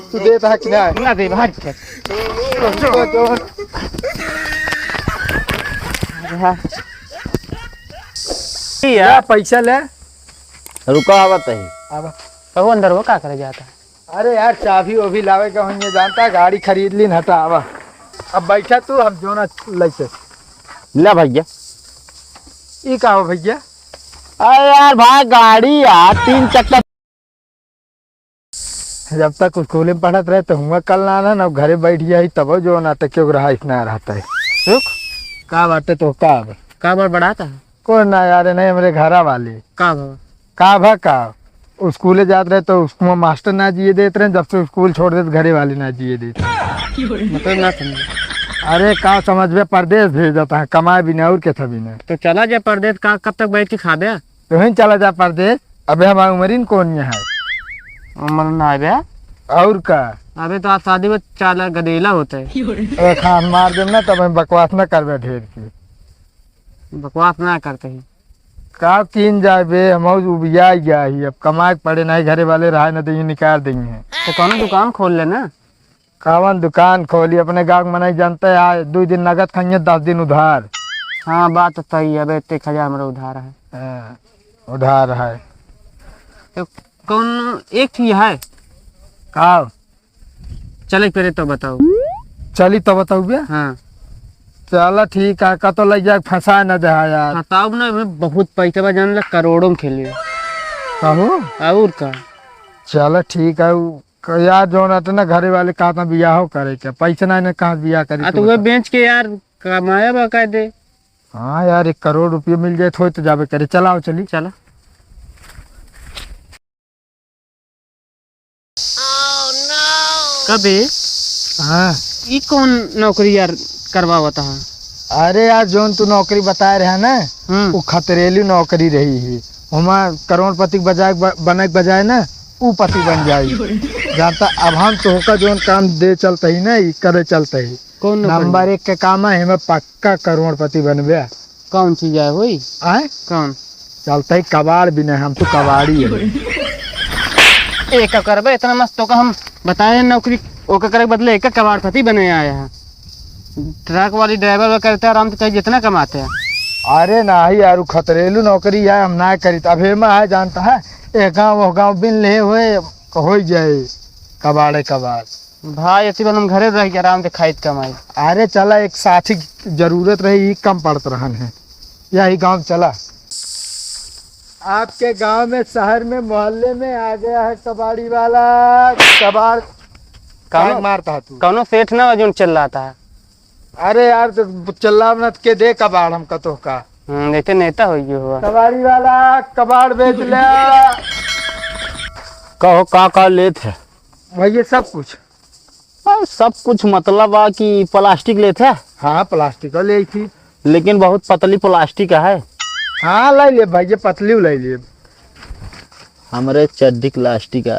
तू देता है कि नहीं? ना दे भाग के क्या पैसा ले? रुको आवत है। अब वो अंदर वो क्या करे जाता है? अरे यार चाबी वो भी लावे का ये जानता है, गाड़ी खरीद ली हटा आवा। अब बैठा तू, हम जो ना लैसे ले भैया। ई का हो भैया? अरे यार भाई गाड़ी यार 3 चक्का। जब तक स्कूल में पढ़त रहे तो हुआ कल ना आना ना, घरे बैठ गया ही तब जो ना तक क्यों रहा इतना रहता है। रुक का बाटे तो का बार बढ़ाता है को ना यार, नहीं हमारे घरा वाले का बाबा का स्कूले जाते रहे तो उसको मास्टर ना जिए देते रहे, जब से स्कूल छोड़ देते घरे वाले ना जिए देते। मतलब ना समझे। अरे का समझ में, परदेश भेज देता है कमाए बिना और के थी ना। तो चला जा परदेश का, कब तक बैठ के खा दे? तो ही चला जा परदेश। अबे हमारी उम्र कौन है उम्र ना है और का? अबे तो आज शादी में 4 लाख गदेला होता है। खान मार दे ना तब बकवास ना करबे ढेर की। बकवास ना करते ही का किन जाए बे, हम उबिया गया ही। अब कमाए पड़े नहीं, घरे वाले रहा ना तो ये निकाल देंगे। तो कौन दुकान खोल लेना। कावन दुकान खोली अपने गाँव में, नहीं जानते आज 2 दिन नगद खाइए 10 दिन उधार। हाँ बात तो सही है। 1,000 मेरा उधार है। उधार है तो कौन एक चीज है का? चले फिर तो बताओ। चली तो बताऊ बे। हाँ चल ठीक है, का तो लग जाए फंसा न दे यार। बताओ ना, मैं बहुत पैसा बा जान ला, करोड़ों में खेलिए कहू और का। चल ठीक है यार, जो ना घरे वाले कहा था बियाह करे के पैसा नहीं कहा बियाह करे। तो वह बेच के यार कमाया बाकायदे। हाँ यार 1 करोड़ रुपये मिल जाए तो जाबे करे। चलाओ चली चला कभी। हाँ ये कौन नौकरी यार करवा होता है? अरे यार जोन तू नौकरी बता रहे है ना, वो खतरेली नौकरी रही है। हमार करोड़पति बजाय बने के बजाय ना ऊ पति बन जाये जानता। अब हम तो का जोन काम दे चलते ही ना करे चलते ही। कौन नंबर 1 के काम है, हमें पक्का करोड़पति बनबे। कौन चीज है वही आए कौन चलते ही कबाड़ भी नहीं, हम तो कबाड़ी है। एक करबे इतना मस्त तो का हम बताए नौकरी ओके करे बदले एक कबाड़पति बने आया है। ट्रक वाली ड्राइवर करते हैं आराम से, चाहे जितना कमाते हैं। अरे नहीं यार खतरेलू नौकरी है, हम ना करी। अब हेमा है जानता है, एक गाँव वो गाँव बिन ले हुए हो जाए कबाड़े कबाड़। भाई ऐसी बात हम घरे रह के आराम से खाइत कमाई। अरे चला एक साथी की जरूरत रही, कम पड़त रहन है यही गांव चला। आपके गांव में शहर में मोहल्ले में आ गया है कबाड़ी वाला। कबाड़ कौन मारता है तू? कौनो सेठ ना जो चल रहा है। अरे यार तो चल्ला न के दे कबाड़ हम कतो का। देखते नेता हो गया हुआ कबाड़ी वाला कबाड़ बेच ले। कहो का लेत है भैया सब कुछ। सब कुछ मतलब आ कि प्लास्टिक लेते है। हाँ प्लास्टिक ले थी, लेकिन बहुत पतली प्लास्टिक है। हाँ ले ले भैया पतली ले ले। हमारे चड्डी प्लास्टिक है।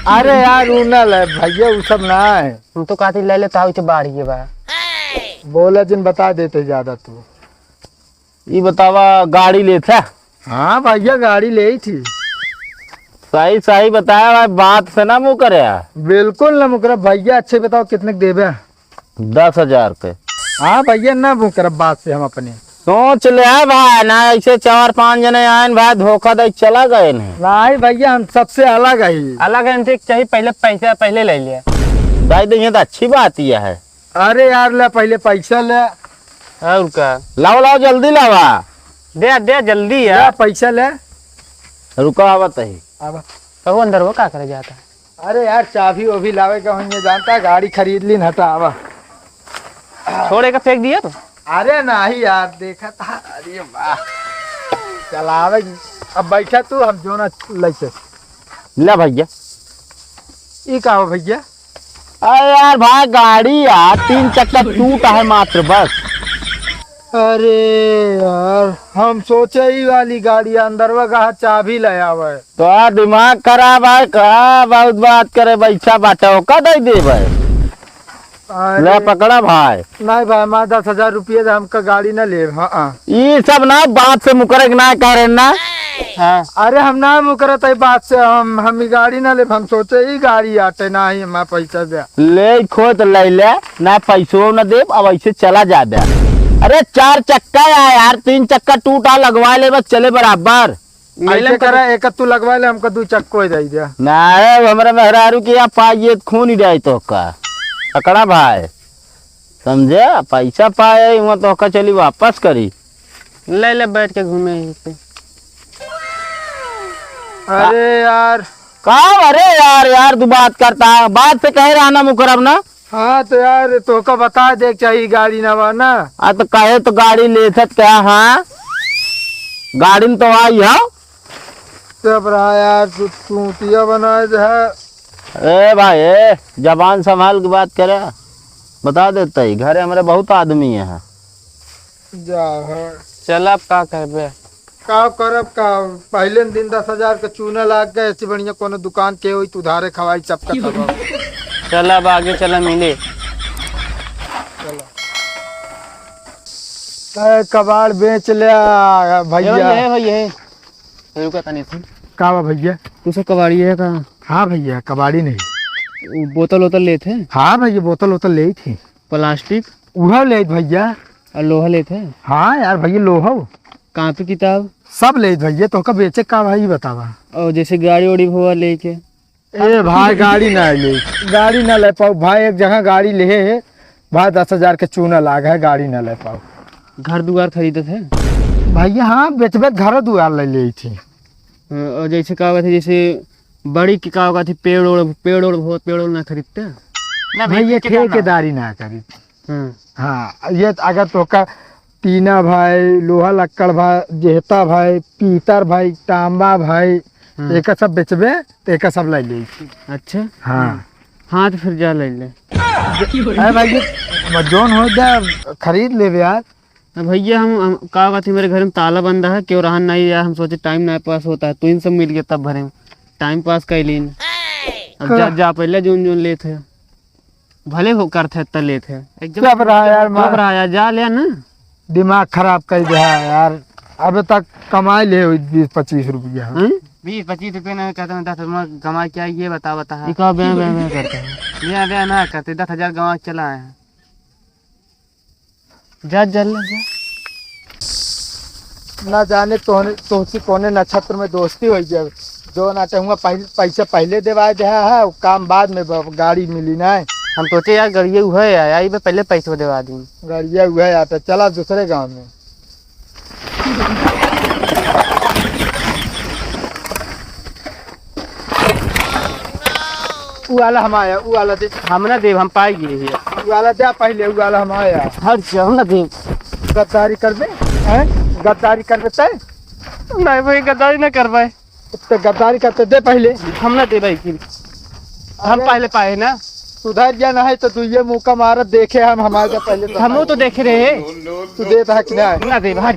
अरे यार ऊ ना ले भैया, ऊ सब ना है। हम तो कहते ले लेता हूँ बाढ़ी बा बोला जिन बता देते ज्यादा तू। ये बतावा गाड़ी लेते है। हाँ भैया गाड़ी ले थी। सही सही बताया भाई, बात से ना मुँह करे। बिल्कुल ना मुकरा भैया, अच्छे बताओ कितने देवे? 10,000 के। हाँ भैया ना मुकरा बात से हम अपने सोच ले भाई ना, ऐसे 4-5 जने आए भाई धोखा दे चला गए नहीं भैया, हम सबसे अलग है। अलग है चाहिए, पहले पैसा पहले ले लिया भाई तो अच्छी बात यह है। अरे यार ले पहले पैसा ले। और का लाओ लाओ जल्दी लावा। दे जल्दी यार पैसा ले। रुको आवत है। अब तो वो अंदर वो क्या करे जाता है? अरे यार चाबी वो भी लावे का ये जानता है, गाड़ी खरीद ली हटा आवा। छोड़े का फेंक दिया तो। अरे नहीं यार देखा था। अरे वाह चलावे। अब बैठा तू, हम जो ना लैसे ले भैया। ये का हो भैया? अरे यार भाई गाड़ी यार 3 चक्का टूटा है मात्र बस। अरे यार हम सोचे ही वाली गाड़ी अंदर वह चाबी ले आवे। तो दिमाग खराब है का, बहुत बात करे बैठा बाटा का दे दे भाई। ले पकड़ा भाई। नहीं भाई माँ 10,000 रुपये हमका गाड़ी ना ले। हाँ ये सब ना बात से मुकरे ना करे ना। हाँ अरे हम ना मुकरत है बात से, हम ही गाड़ी ना ले, हम सोचे ही गाड़ी आटे ना ही हमारा पैसा दे। ले खो तो ले ले, ना पैसों न दे, अब ऐसे चला जा बे। अरे 4 चक्का है यार, 3 चक्का टूटा लगवा ले बस, चले बराबर। ऐसे करा एक तू लगवा ले, हमको 2 चक्को ही दे दिया। ना हमारा मेहरारू की आप पाइए खून ही रहे तो का पकड़ा भाई, समझे? पैसा पाए वहाँ तो का चली वापस करी। ले ले बैठ के घूमे यहीं पे। अरे यार कहा? अरे यार यार तू बात करता है, बात से कह रहा ना मुकरब ना। हाँ तो यार तो का बता दे चाहिए गाड़ी ना बा ना। हाँ तो कहे तो गाड़ी ले सकते हैं। हाँ गाड़ी में तो आई है। सब रहा यार, तू चूतिया बनाए है। ए भाई ए, जबान संभाल के बात करे, बता देता ही घरे हमारे बहुत आदमी है। जा चल अब का करबे? का करब का, पहले दिन 10,000 के चूना लाग गए, ऐसे बढ़िया कोनो दुकान के हुई तू धारे खवाई चपका तब। चल अब आगे चला मिले। कबाड़ बेच लिया भैया। भैया रुका तनी थी। का बा भैया? तू सब कबाड़ी है का? हाँ भैया कबाड़ी नहीं। बोतल वोतल लेते? हाँ भैया बोतल वोतल ले थी। प्लास्टिक उहा ले भैया। और लोहा लेते? हाँ यार भैया लोहा कॉपी किताब सब ले भैया। तो का बेचे का भाई बतावा। और जैसे गाड़ी उड़ी हुआ लेके? ए भाई गाड़ी ना ले, गाड़ी ना ले पाओ भाई। एक जगह गाड़ी ले है भाई, 10,000 के चूना लाग है, गाड़ी ना ले पाओ। घर दुआर खरीदे थे भैया? हाँ बेचबे घर दुआर ले ली थी। और जैसे क्या हुआ था, जैसे बड़ी की क्या होगा थी, पेड़ ओड़ ना खरीदते ना भैया, ठेकेदारी ना करी। हाँ हाँ ये अगर तो का टीना भाई, लोहा लक्कड़ भाई, जेहता भाई, पीतर भाई, तांबा भाई, एक सब बेचबे तो एक सब ले ली। अच्छा हाँ हाँ तो फिर जा ले ले। अरे भैया जोन हो जाए खरीद ले यार। भैया हम क्या हुआ थी, मेरे घर में ताला बंद है, क्यों रहा नहीं यार, हम सोचे टाइम ना पास होता है, तो इन सब मिल गया तब भरे टाइम पास कर ली। अब जा पहले जोन ले थे, भले हो करते तब ले थे। कब रहा यार जा ले ना, दिमाग खराब कर दिया यार। अब तक कमाई ले 20-25 रुपया। 20-25 रुपये ना कहते हैं, 10 गंवा क्या ये बता करते हैं ब्याह ना करते, 10,000 गंवा चला है। जा जल जा ना जाने तो कोने नक्षत्र में दोस्ती हो जाए। जो ना चाहूँगा पैसा पहले देवा दे है, काम बाद में गाड़ी मिली ना। हम सोचे यार गड़िया हुआ है यार, पहले पैसे देवा दी। गाड़िया हुआ है आता, चला दूसरे गांव में। वाला हम आया, वाला दे। हम ना देव, हम पाई गए वाला दे पहले, वाला हम आया। हर हम ना देव। गद्दारी कर दे, गद्दारी कर देते नहीं भाई, गद्दारी ना कर पाए तो गद्दारी करते दे पहले। हम ना दे भाई, हम पहले पाए ना। सुधर जा ना है तो तू ये मुँह का मारत देखे हम हमारे से पहले। हम तो देख रहे हैं तू देता है कि नहीं? ना दे भाई।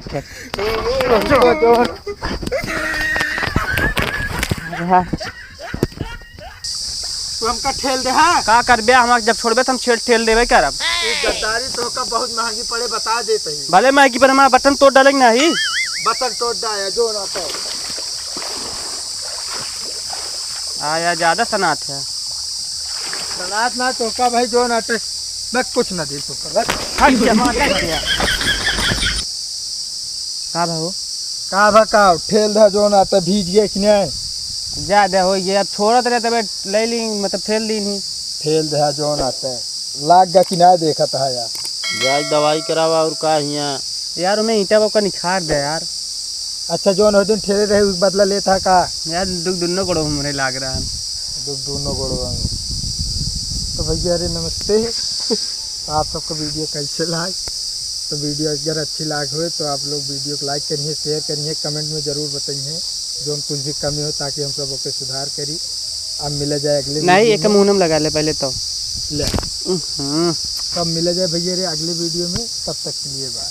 तू हमका ठेल दे। हाँ का कर बे, हमारे जब छोड़बे तो हम छेड़ ठेल देवे क्या? अब गद्दारी तो का बहुत महंगी पड़े, बता देते ही। भले महंगी पर हमारा बटन तोड़ डालेंगे ना ही। बटन तोड़ डाया जो ना तो आया ज्यादा सनात है। सनात ना तो का भाई जो ना तो मैं कुछ ना दे तो कर। का भाव का भका ठेल दा जो ना तो भीज गए कि नहीं? ज्यादा हो गया, अब छोड़त रहे तब ले ली, मतलब ठेल दी नहीं। ठेल दे जो ना तो लाग गया कि नहीं देखत है यार। जाए दवाई करावा और का हिया यार मैं ईटा का निखार दे यार। अच्छा जो न दिन ठेले रहे उस बदला लेता का यार दुख दोनों गोड़ों हमरे लाग रहा है। दुख दोनों गोड़ों में। तो भैया अरे नमस्ते। आप सबको वीडियो कैसे लाग? तो वीडियो अगर अच्छी लाग हुए तो आप लोग वीडियो को लाइक करिए, शेयर करिए, कमेंट में ज़रूर बताइए जो कुछ भी कमी हो, ताकि हम सब ओके सुधार करी। अब मिला जाए अगले नहीं, एक मुँह में लगा ले पहले तो ले। तब मिला जाए भैया रे अगले वीडियो में, तब तक के लिए बाय।